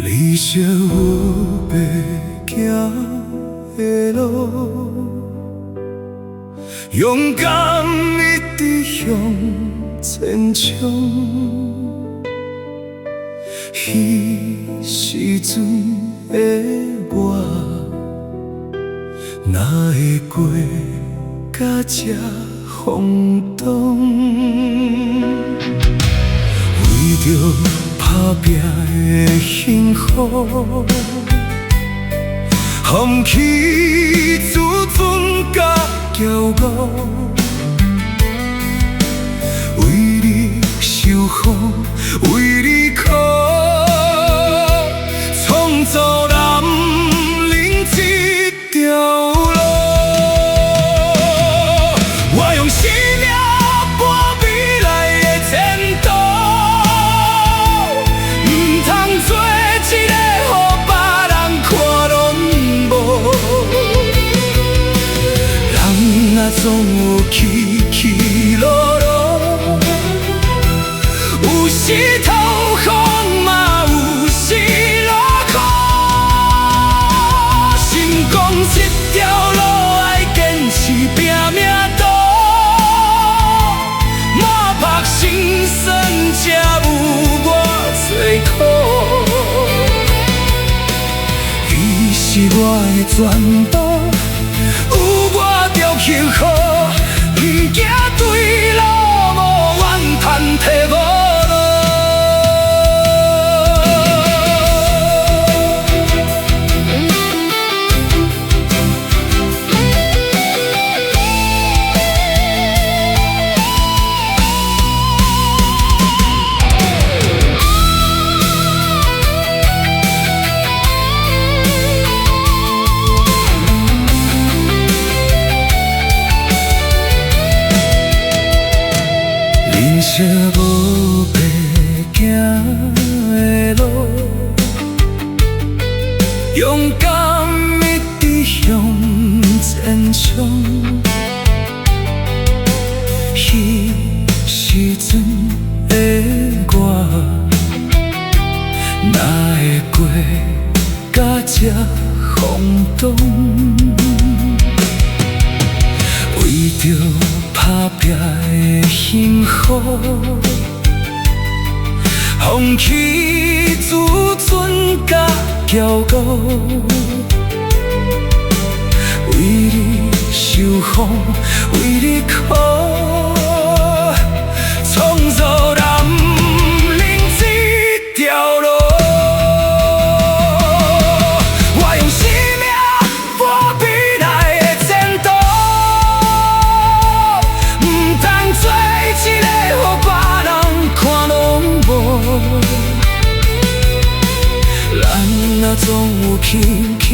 你惜有要行的路，勇敢一直向前冲。彼时阵的我，哪会过到这风浪？为着打拼的幸福，放弃自尊甲骄傲，为你受苦，为你哭，创造男人这条路。我用生命搏未来的前途，唔通做一个予别人看拢无。人啊总有起起落落，有时头风嘛有时落雨。心讲这条路爱坚持拼命走，莫曝心酸才有我最苦。你是我的全部，有我就幸福。不惊对路无怨叹摕无落。人生无白行的路，勇敢一直向前冲。彼时阵的我，哪会过到这风浪？为着打拼的幸福，放弃自尊甲骄傲，为你受苦，为你哭，创造男人这条路。我用生命搏未来的前途，唔通做一个予别人看拢无。咱啊总有起起